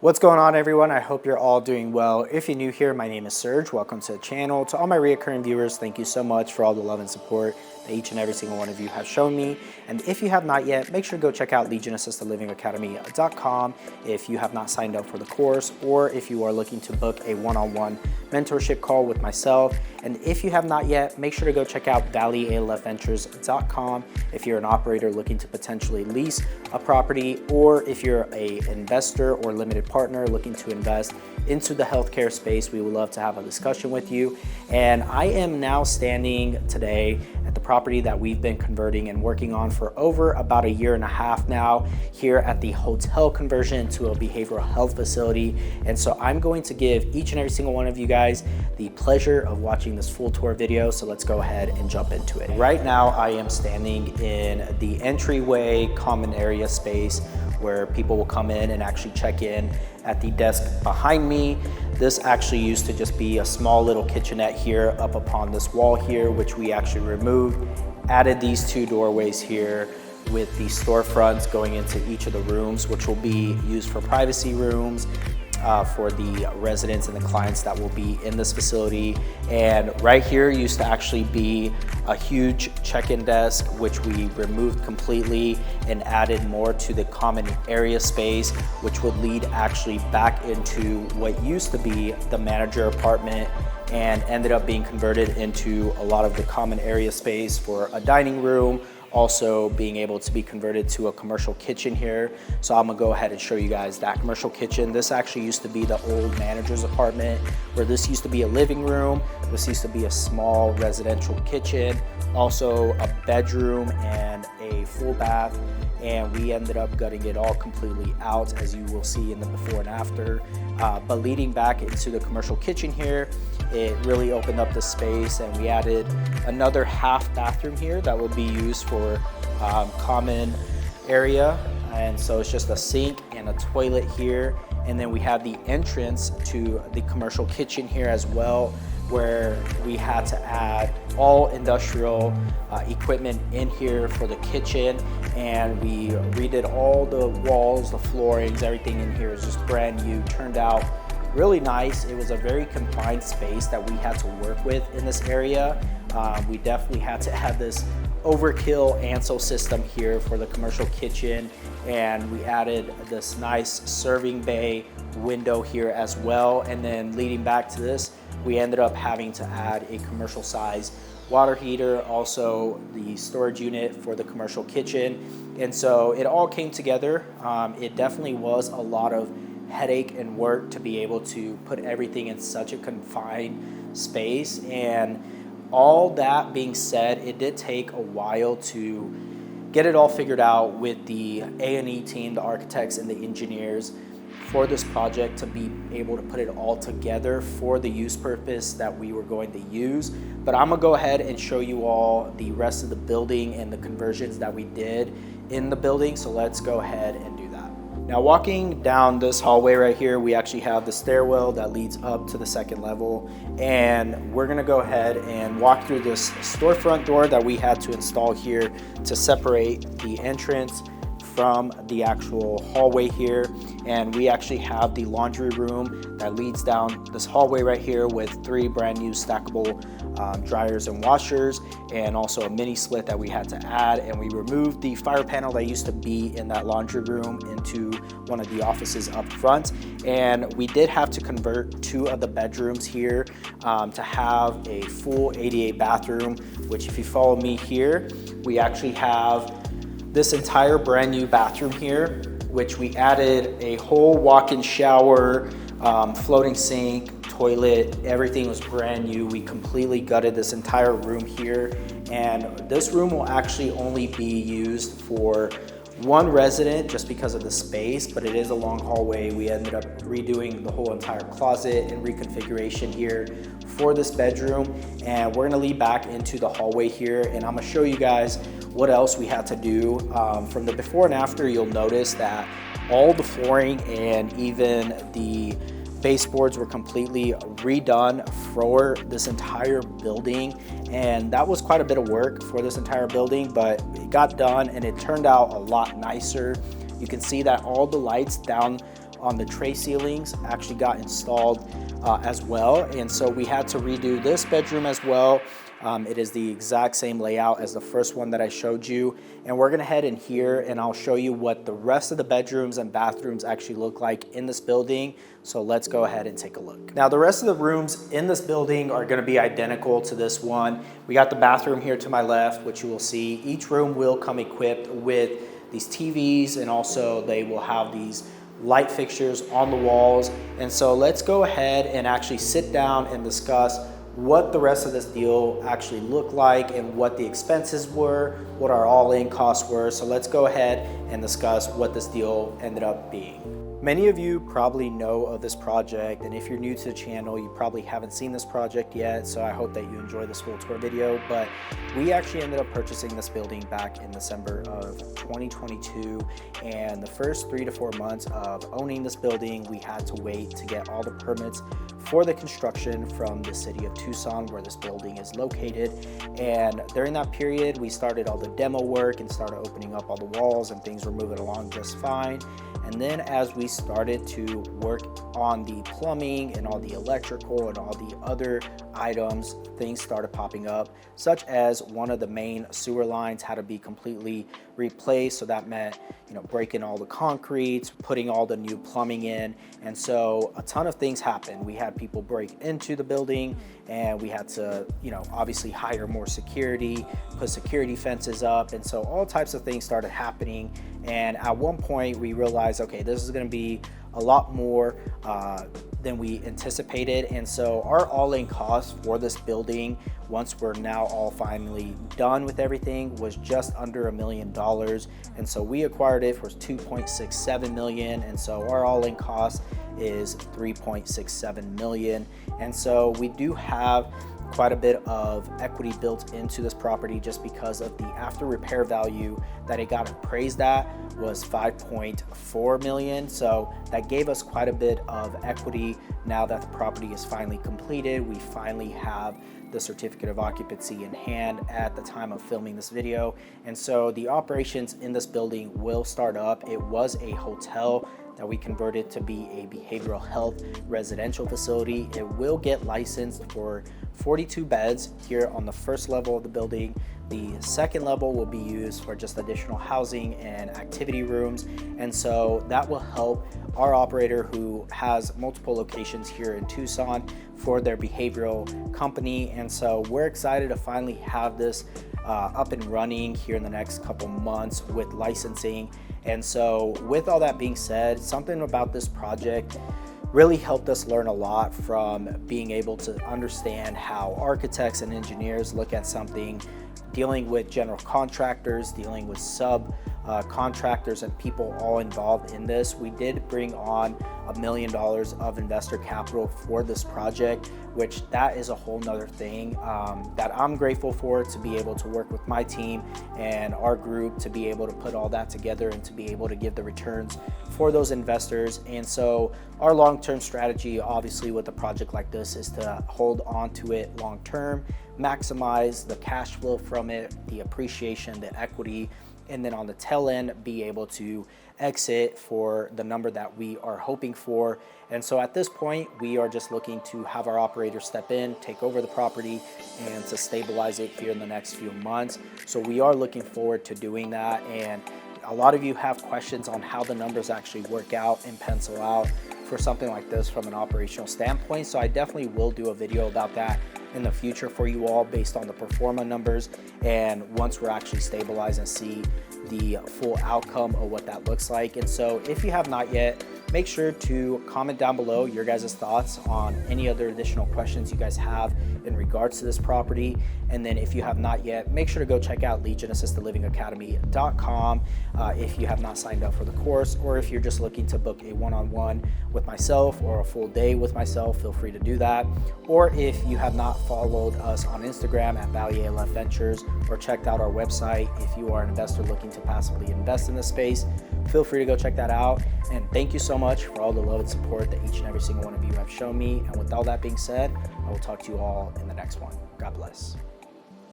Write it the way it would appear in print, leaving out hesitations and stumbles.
What's going on, everyone? I hope you're all doing well. If you're new here, my name is Serge. Welcome to the channel. To all my reoccurring viewers, thank you so much for all the love and support that each and every single one of you have shown me. And if you have not yet, make sure to go check out LegionAssistedLivingAcademy.com if you have not signed up for the course, or if you are looking to book a one-on-one mentorship call with myself. And if you have not yet, make sure to go check out ValleyALFVentures.com if you're an operator looking to potentially lease a property, or if you're an investor or limited partner looking to invest into the healthcare space. We would love to have a discussion with you. And I am now standing today at the property that we've been converting and working on for over about a year and a half now, here at the hotel conversion to a behavioral health facility. And so I'm going to give each and every single one of you guys the pleasure of watching this full tour video. So let's go ahead and jump into it. Right now I am standing in the entryway common area space where people will come in and actually check in at the desk behind me. This actually used to just be a small little kitchenette here up upon this wall here, which we actually removed, added these two doorways here with the storefronts going into each of the rooms, which will be used for privacy rooms for the residents and the clients that will be in this facility. And right here used to actually be a huge check-in desk, which we removed completely and added more to the common area space, which would lead actually back into what used to be the manager apartment and ended up being converted into a lot of the common area space for a dining room, also being able to be converted to a commercial kitchen here. So I'm gonna go ahead and show you guys that commercial kitchen. This actually used to be the old manager's apartment, where this used to be a living room. This used to be a small residential kitchen, also a bedroom and a full bath. And we ended up gutting it all completely out, as you will see in the before and after. But leading back into the commercial kitchen here, it really opened up the space, and we added another half bathroom here that will be used for common area. And so it's just a sink and a toilet here. And then we have the entrance to the commercial kitchen here as well, where we had to add all industrial equipment in here for the kitchen. And we redid all the walls, the floorings, everything in here is just brand new. Turned out really nice. It was a very confined space that we had to work with in this area. We definitely had to have this overkill ANSO system here for the commercial kitchen, and we added this nice serving bay window here as well. And then leading back to this, we ended up having to add a commercial size water heater, also the storage unit for the commercial kitchen. And so it all came together. It definitely was a lot of headache and work to be able to put everything in such a confined space. And all that being said, it did take a while to get it all figured out with the A&E team, the architects and the engineers for this project, to be able to put it all together for the use purpose that we were going to use. But I'm gonna go ahead and show you all the rest of the building and the conversions that we did in the building. So let's go ahead and do that. Now, walking down this hallway right here, we actually have the stairwell that leads up to the second level. And we're gonna go ahead and walk through this storefront door that we had to install here to separate the entrance from the actual hallway here. And we actually have the laundry room that leads down this hallway right here with 3 brand new stackable dryers and washers, and also a mini split that we had to add. And we removed the fire panel that used to be in that laundry room into one of the offices up front. And we did have to convert 2 of the bedrooms here to have a full ADA bathroom, which, if you follow me here, we actually have this entire brand new bathroom here, which we added a whole walk-in shower, floating sink, toilet, everything was brand new. We completely gutted this entire room here. And this room will actually only be used for 1 resident just because of the space, but it is a long hallway. We ended up redoing the whole entire closet and reconfiguration here for this bedroom. And we're gonna lead back into the hallway here, and I'm gonna show you guys what else we had to do. From the before and after, you'll notice that all the flooring and even the baseboards were completely redone for this entire building, and that was quite a bit of work for this entire building, but it got done and it turned out a lot nicer. You can see that all the lights down on the tray ceilings actually got installed as well. And so we had to redo this bedroom as well. It is the exact same layout as the first one that I showed you. And we're gonna head in here and I'll show you what the rest of the bedrooms and bathrooms actually look like in this building. So let's go ahead and take a look. Now the rest of the rooms in this building are gonna be identical to this one. We got the bathroom here to my left, which you will see. Each room will come equipped with these TVs, and also they will have these light fixtures on the walls. And so let's go ahead and actually sit down and discuss what the rest of this deal actually looked like and what the expenses were, what our all-in costs were. So let's go ahead and discuss what this deal ended up being. Many of you probably know of this project, and if you're new to the channel, you probably haven't seen this project yet, so I hope that you enjoy this full tour video. But we actually ended up purchasing this building back in December of 2022, and the first 3 to 4 months of owning this building, we had to wait to get all the permits for the construction from the city of Tucson, where this building is located. And during that period, we started all the demo work and started opening up all the walls, and things were moving along just fine. And then as we started to work on the plumbing and all the electrical and all the other items, things started popping up, such as one of the main sewer lines had to be completely replaced. So that meant, breaking all the concrete, putting all the new plumbing in. And so a ton of things happened. We had people break into the building, and we had to, obviously hire more security, put security fences up. And so all types of things started happening. And at one point we realized, okay, this is going to be a lot more than we anticipated. And so our all-in cost for this building, once we're now all finally done with everything, was just under $1 million. And so we acquired it for $2.67 million. And so our all-in cost is $3.67 million. And so we do have quite a bit of equity built into this property, just because of the after repair value that it got appraised at was $5.4 million. So that gave us quite a bit of equity. Now that the property is finally completed, we finally have the certificate of occupancy in hand at the time of filming this video. And so the operations in this building will start up. It was a hotel that we converted to be a behavioral health residential facility. It will get licensed for 42 beds here on the first level of the building. The second level will be used for just additional housing and activity rooms. And so that will help our operator, who has multiple locations here in Tucson, for their behavioral company. And so we're excited to finally have this up and running here in the next couple months with licensing. And so with all that being said, something about this project really helped us learn a lot from being able to understand how architects and engineers look at something, dealing with general contractors, dealing with contractors and people all involved in this. We did bring on $1 million of investor capital for this project, which that is a whole nother thing that I'm grateful for, to be able to work with my team and our group to be able to put all that together and to be able to give the returns for those investors. And so our long-term strategy, obviously, with a project like this, is to hold on to it long-term, maximize the cash flow from it, the appreciation, the equity, and then on the tail end, be able to exit for the number that we are hoping for. And so at this point, we are just looking to have our operator step in, take over the property, and to stabilize it here in the next few months. So we are looking forward to doing that. And a lot of you have questions on how the numbers actually work out and pencil out for something like this from an operational standpoint. So I definitely will do a video about that in the future for you all, based on the pro forma numbers, and once we're actually stabilized and see the full outcome of what that looks like. And so if you have not yet, make sure to comment down below your guys' thoughts on any other additional questions you guys have in regards to this property. And then if you have not yet, make sure to go check out legionassistedlivingacademy.com if you have not signed up for the course, or if you're just looking to book a one-on-one with myself or a full day with myself, feel free to do that. Or if you have not followed us on Instagram at Valley ALF Ventures, or checked out our website, if you are an investor looking to passively invest in this space, feel free to go check that out. And thank you so much for all the love and support that each and every single one of you have shown me. And with all that being said, I will talk to you all in the next one. God bless.